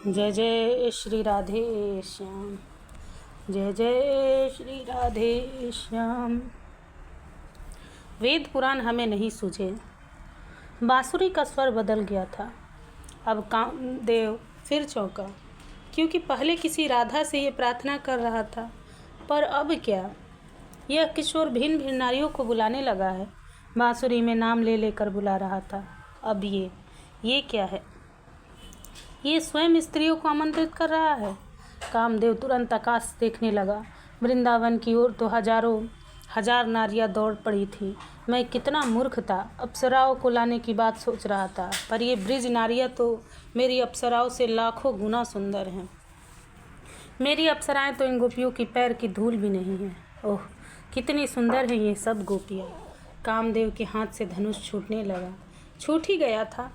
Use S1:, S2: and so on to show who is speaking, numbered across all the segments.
S1: जय जय श्री राधे श्याम। जय जय श्री राधे श्याम। वेद पुराण हमें नहीं सूझे। बांसुरी का स्वर बदल गया था। अब कामदेव फिर चौंका, क्योंकि पहले किसी राधा से ये प्रार्थना कर रहा था, पर अब क्या? यह किशोर भिन्न भिन्न नारियों को बुलाने लगा है। बांसुरी में नाम ले लेकर बुला रहा था। अब ये क्या है? ये स्वयं स्त्रियों को आमंत्रित कर रहा है। कामदेव तुरंत आकाश देखने लगा। वृंदावन की ओर तो हजारों हजार नारियां दौड़ पड़ी थी। मैं कितना मूर्ख था, अप्सराओं को लाने की बात सोच रहा था, पर ये ब्रिज नारियां तो मेरी अप्सराओं से लाखों गुना सुंदर हैं। मेरी अप्सराएं तो इन गोपियों की पैर की धूल भी नहीं है। ओह, कितनी सुंदर है ये सब गोपियाँ। कामदेव के हाथ से धनुष छूटने लगा। छूट ही गया था,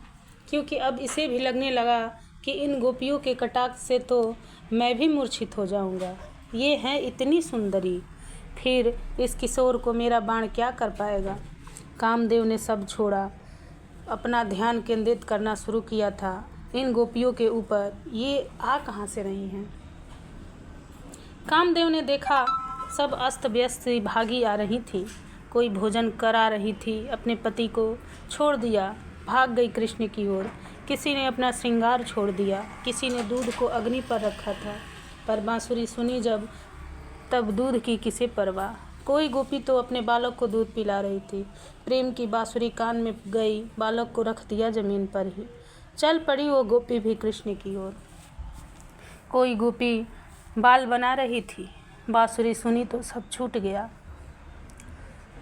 S1: क्योंकि अब इसे भी लगने लगा कि इन गोपियों के कटाक्ष से तो मैं भी मूर्छित हो जाऊंगा। ये हैं इतनी सुंदरी, फिर इस किशोर को मेरा बाण क्या कर पाएगा? कामदेव ने सब छोड़ा, अपना ध्यान केंद्रित करना शुरू किया था इन गोपियों के ऊपर। ये आ कहाँ से रही हैं? कामदेव ने देखा सब अस्त व्यस्त भागी आ रही थी। कोई भोजन करा रही थी, अपने पति को छोड़ दिया, भाग गई कृष्ण की ओर। किसी ने अपना श्रृंगार छोड़ दिया, किसी ने दूध को अग्नि पर रखा था, पर बांसुरी सुनी जब तब दूध की किसे परवाह। कोई गोपी तो अपने बालक को दूध पिला रही थी। प्रेम की बांसुरी कान में गई, बालक को रख दिया जमीन पर ही। चल पड़ी वो गोपी भी कृष्ण की ओर। कोई गोपी बाल बना रही थी। बांसुरी सुनी तो सब छूट गया।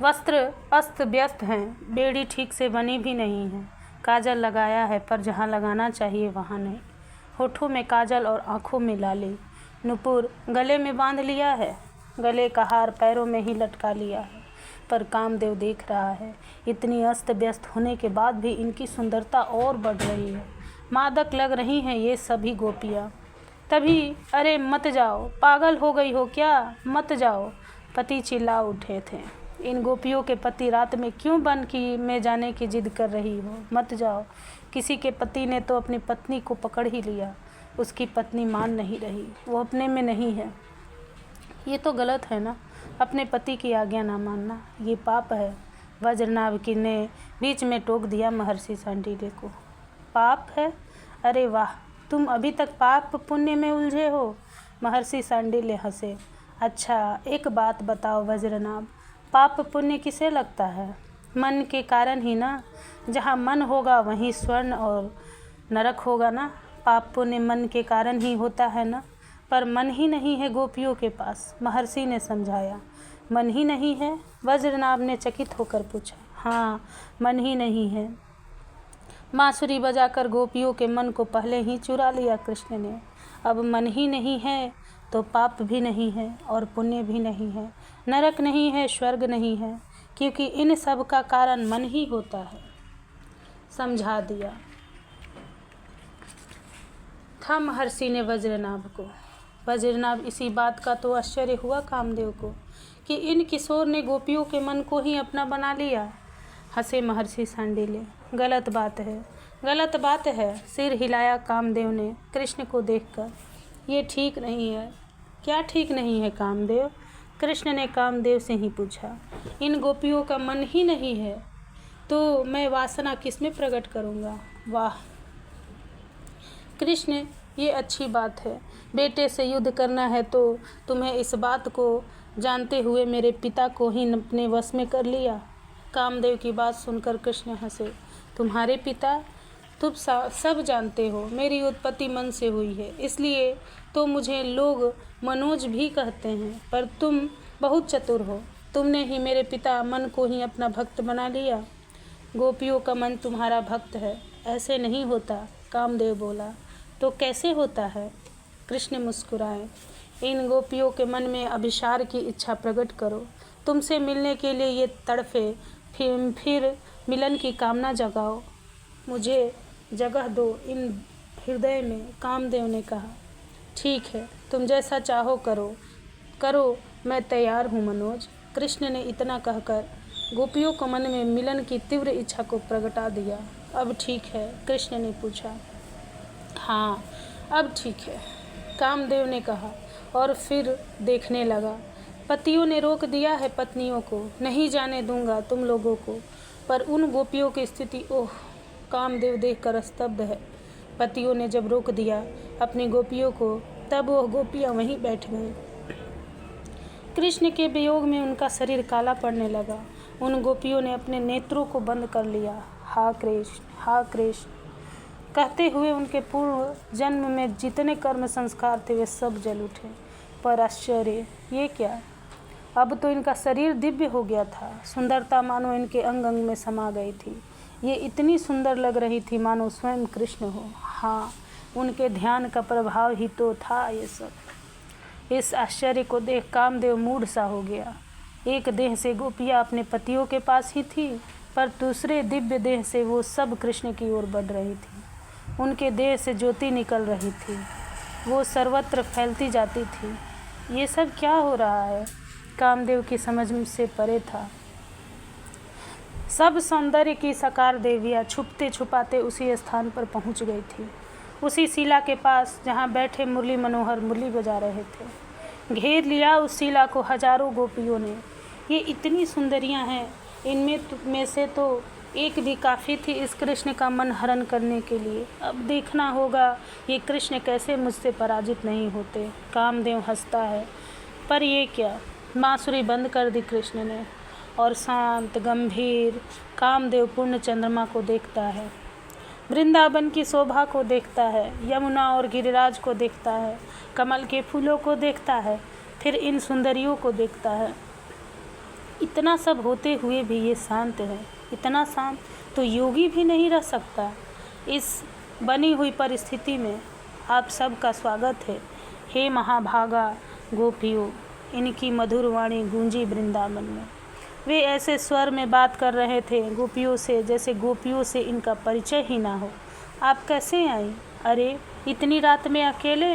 S1: वस्त्र अस्त व्यस्त हैं, बेड़ी ठीक से बनी भी नहीं है। काजल लगाया है, पर जहाँ लगाना चाहिए वहाँ नहीं। होठों में काजल और आँखों में लाली। नुपुर गले में बांध लिया है, गले का हार पैरों में ही लटका लिया है। पर कामदेव देख रहा है, इतनी अस्त व्यस्त होने के बाद भी इनकी सुंदरता और बढ़ रही है। मादक लग रही हैं ये सभी गोपियाँ। तभी अरे मत जाओ, पागल हो गई हो क्या? मत जाओ, पति चिल्ला उठे थे। इन गोपियों के पति रात में क्यों वन की में जाने की जिद कर रही हो? मत जाओ। किसी के पति ने तो अपनी पत्नी को पकड़ ही लिया। उसकी पत्नी मान नहीं रही, वो अपने में नहीं है। ये तो गलत है ना, अपने पति की आज्ञा ना मानना, ये पाप है। वज्रनाभ की ने बीच में टोक दिया महर्षि सांडिल्य को। पाप है? अरे वाह, तुम अभी तक पाप पुण्य में उलझे हो। महर्षि सांडिल्य हंसे। अच्छा, एक बात बताओ वज्रनाभ, पाप पुण्य किसे लगता है? मन के कारण ही ना। जहाँ मन होगा वहीं स्वर्ण और नरक होगा ना। पाप पुण्य मन के कारण ही होता है ना। पर मन ही नहीं है गोपियों के पास, महर्षि ने समझाया। मन ही नहीं है? वज्रनाभ ने चकित होकर पूछा। हाँ, मन ही नहीं है। बांसुरी बजाकर गोपियों के मन को पहले ही चुरा लिया कृष्ण ने। अब मन ही नहीं है तो पाप भी नहीं है और पुण्य भी नहीं है, नरक नहीं है, स्वर्ग नहीं है, क्योंकि इन सब का कारण मन ही होता है। समझा दिया था महर्षि ने वज्रनाभ को। वज्रनाभ इसी बात का तो आश्चर्य हुआ कामदेव को कि इन किशोर ने गोपियों के मन को ही अपना बना लिया। हंसे महर्षि सांडिल्य। गलत बात है, गलत बात है, सिर हिलाया कामदेव ने कृष्ण को देखकर। ये ठीक नहीं है। क्या ठीक नहीं है कामदेव? कृष्ण ने कामदेव से ही पूछा। इन गोपियों का मन ही नहीं है तो मैं वासना किसमें प्रकट करूँगा? वाह कृष्ण, ये अच्छी बात है। बेटे से युद्ध करना है तो तुम्हें इस बात को जानते हुए मेरे पिता को ही अपने वश में कर लिया। कामदेव की बात सुनकर कृष्ण हंसे। तुम्हारे पिता? तुम सब जानते हो मेरी उत्पत्ति मन से हुई है, इसलिए तो मुझे लोग मनोज भी कहते हैं। पर तुम बहुत चतुर हो, तुमने ही मेरे पिता मन को ही अपना भक्त बना लिया। गोपियों का मन तुम्हारा भक्त है। ऐसे नहीं होता, कामदेव बोला। तो कैसे होता है? कृष्ण मुस्कुराए। इन गोपियों के मन में अभिसार की इच्छा प्रकट करो, तुमसे मिलने के लिए ये तड़फे, फिर मिलन की कामना जगाओ। मुझे जगह दो इन हृदय में, कामदेव ने कहा। ठीक है, तुम जैसा चाहो करो करो, मैं तैयार हूँ मनोज। कृष्ण ने इतना कहकर गोपियों को मन में मिलन की तीव्र इच्छा को प्रगटा दिया। अब ठीक है? कृष्ण ने पूछा। हाँ, अब ठीक है, कामदेव ने कहा और फिर देखने लगा। पतियों ने रोक दिया है पत्नियों को, नहीं जाने दूंगा तुम लोगों को। पर उन गोपियों की स्थिति, ओह! कामदेव देखकर स्तब्ध है। पतियों ने जब रोक दिया अपनी गोपियों को, तब वह गोपियाँ वहीं बैठ गईं। कृष्ण के वियोग में उनका शरीर काला पड़ने लगा। उन गोपियों ने अपने नेत्रों को बंद कर लिया। हा कृष्ण, हा कृष्ण कहते हुए उनके पूर्व जन्म में जितने कर्म संस्कार थे वे सब जल उठे। पर आश्चर्य, ये क्या! अब तो इनका शरीर दिव्य हो गया था। सुंदरता मानो इनके अंग अंग में समा गई थी। ये इतनी सुंदर लग रही थी मानो स्वयं कृष्ण हो। हाँ, उनके ध्यान का प्रभाव ही तो था ये सब। इस आश्चर्य को देख कामदेव मूढ़ सा हो गया। एक देह से गोपियाँ अपने पतियों के पास ही थी, पर दूसरे दिव्य देह से वो सब कृष्ण की ओर बढ़ रही थी। उनके देह से ज्योति निकल रही थी, वो सर्वत्र फैलती जाती थी। ये सब क्या हो रहा है? कामदेव की समझ से परे था। सब सौंदर्य की साकार देवियाँ छुपते छुपाते उसी स्थान पर पहुंच गई थी, उसी शिला के पास जहां बैठे मुरली मनोहर मुरली बजा रहे थे। घेर लिया उस शिला को हजारों गोपियों ने। ये इतनी सुंदरियां हैं, में से तो एक भी काफ़ी थी इस कृष्ण का मन हरण करने के लिए। अब देखना होगा ये कृष्ण कैसे मुझसे पराजित नहीं होते। कामदेव हंसता है, पर ये क्या! बांसुरी बंद कर दी कृष्ण ने और शांत गंभीर कामदेव पूर्ण चंद्रमा को देखता है, वृंदावन की शोभा को देखता है, यमुना और गिरिराज को देखता है, कमल के फूलों को देखता है, फिर इन सुंदरियों को देखता है। इतना सब होते हुए भी ये शांत है। इतना शांत तो योगी भी नहीं रह सकता। इस बनी हुई परिस्थिति में आप सबका स्वागत है। हे महाभागा गोपियों! इनकी मधुर वाणी गूंजी वृंदावन में। वे ऐसे स्वर में बात कर रहे थे गोपियों से जैसे गोपियों से इनका परिचय ही ना हो। आप कैसे आई? अरे, इतनी रात में अकेले?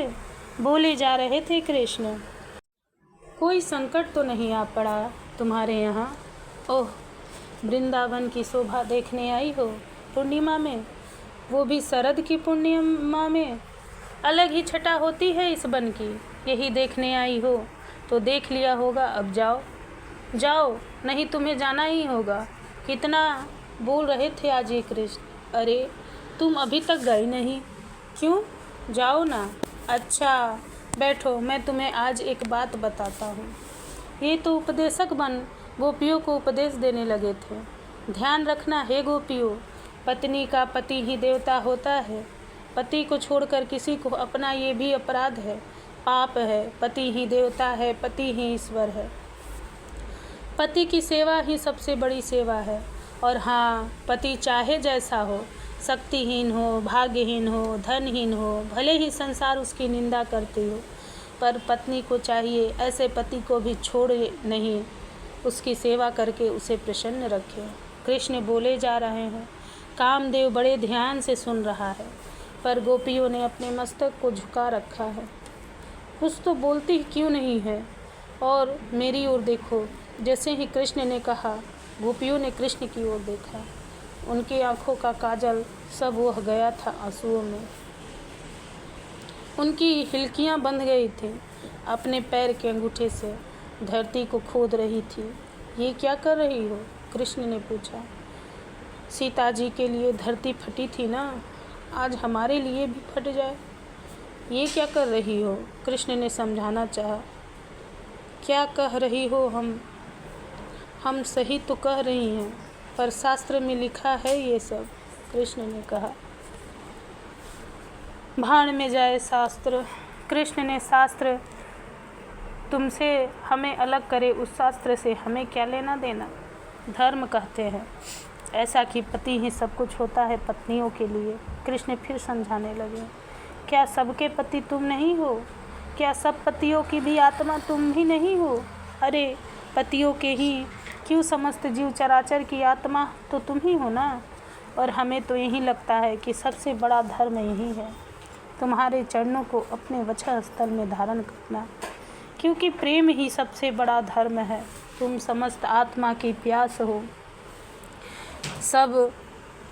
S1: बोले जा रहे थे कृष्ण। कोई संकट तो नहीं आ पड़ा तुम्हारे यहाँ? ओह, वृंदावन की शोभा देखने आई हो पूर्णिमा में, वो भी शरद की पूर्णिमा में। अलग ही छटा होती है इस वन की। यही देखने आई हो तो देख लिया होगा। अब जाओ जाओ, नहीं तुम्हें जाना ही होगा। कितना बोल रहे थे आज ये कृष्ण। अरे, तुम अभी तक गए नहीं? क्यों? जाओ ना। अच्छा बैठो, मैं तुम्हें आज एक बात बताता हूँ। ये तो उपदेशक बन गोपियों को उपदेश देने लगे थे। ध्यान रखना हे गोपियों, पत्नी का पति ही देवता होता है। पति को छोड़कर किसी को अपना ये भी अपराध है, पाप है। पति ही देवता है, पति ही ईश्वर है। पति की सेवा ही सबसे बड़ी सेवा है। और हाँ, पति चाहे जैसा हो, शक्तिहीन हो, भाग्यहीन हो, धनहीन हो, भले ही संसार उसकी निंदा करती हो, पर पत्नी को चाहिए ऐसे पति को भी छोड़े नहीं, उसकी सेवा करके उसे प्रसन्न रखे। कृष्ण बोले जा रहे हैं। कामदेव बड़े ध्यान से सुन रहा है, पर गोपियों ने अपने मस्तक को झुका रखा है। कुछ तो बोलती क्यों नहीं है? और मेरी ओर देखो। जैसे ही कृष्ण ने कहा, गोपियों ने कृष्ण की ओर देखा। उनकी आंखों का काजल सब वह गया था आंसुओं में। उनकी हिलकियां बंध गई थीं। अपने पैर के अंगूठे से धरती को खोद रही थी। ये क्या कर रही हो? कृष्ण ने पूछा। सीता जी के लिए धरती फटी थी ना, आज हमारे लिए भी फट जाए। ये क्या कर रही हो? कृष्ण ने समझाना चाहा। क्या कह रही हो? हम सही तो कह रही हैं, पर शास्त्र में लिखा है ये सब, कृष्ण ने कहा। भाड़ में जाए शास्त्र। कृष्ण ने शास्त्र तुमसे हमें अलग करे, उस शास्त्र से हमें क्या लेना देना? धर्म कहते हैं ऐसा कि पति ही सब कुछ होता है पत्नियों के लिए। कृष्ण फिर समझाने लगे। क्या सबके पति तुम नहीं हो? क्या सब पतियों की भी आत्मा तुम ही नहीं हो? अरे, पतियों के ही क्यों, समस्त जीव चराचर की आत्मा तो तुम ही हो ना। और हमें तो यही लगता है कि सबसे बड़ा धर्म यही है, तुम्हारे चरणों को अपने वक्षः स्थल में धारण करना, क्योंकि प्रेम ही सबसे बड़ा धर्म है। तुम समस्त आत्मा की प्यास हो। सब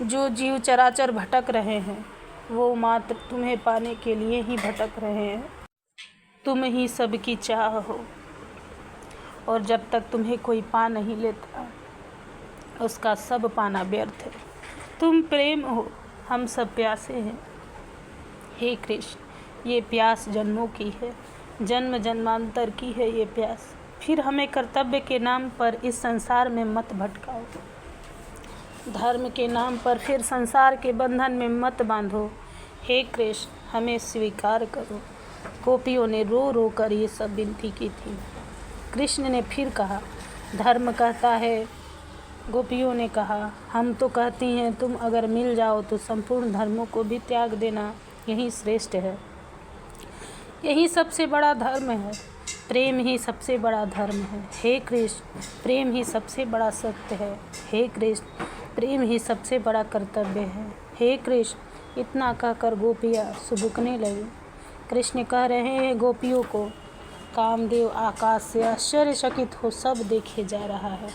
S1: जो जीव चराचर भटक रहे हैं, वो मात्र तुम्हें पाने के लिए ही भटक रहे हैं। तुम ही सबकी चाह हो, और जब तक तुम्हें कोई पा नहीं लेता, उसका सब पाना व्यर्थ है। तुम प्रेम हो, हम सब प्यासे हैं। हे कृष्ण, ये प्यास जन्मों की है, जन्म जन्मांतर की है ये प्यास। फिर हमें कर्तव्य के नाम पर इस संसार में मत भटकाओ, धर्म के नाम पर फिर संसार के बंधन में मत बांधो। हे कृष्ण, हमें स्वीकार करो। गोपियों ने रो रो कर ये सब विनती की थी। कृष्ण ने फिर कहा, धर्म कहता है। गोपियों ने कहा, हम तो कहती हैं तुम अगर मिल जाओ तो संपूर्ण धर्मों को भी त्याग देना, यही श्रेष्ठ है, यही सबसे बड़ा धर्म है। प्रेम ही सबसे बड़ा धर्म है। हे कृष्ण, प्रेम ही सबसे बड़ा सत्य है। हे कृष्ण, प्रेम ही सबसे बड़ा कर्तव्य है। हे कृष्ण, इतना कहकर गोपियाँ सुबुकने लगी। कृष्ण कह रहे हैं गोपियों को, कामदेव आकाश से आश्चर्यचकित हो सब देखे जा रहा है।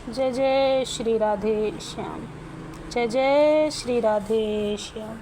S1: जय जय श्री राधे श्याम, जय जय श्री राधे श्याम।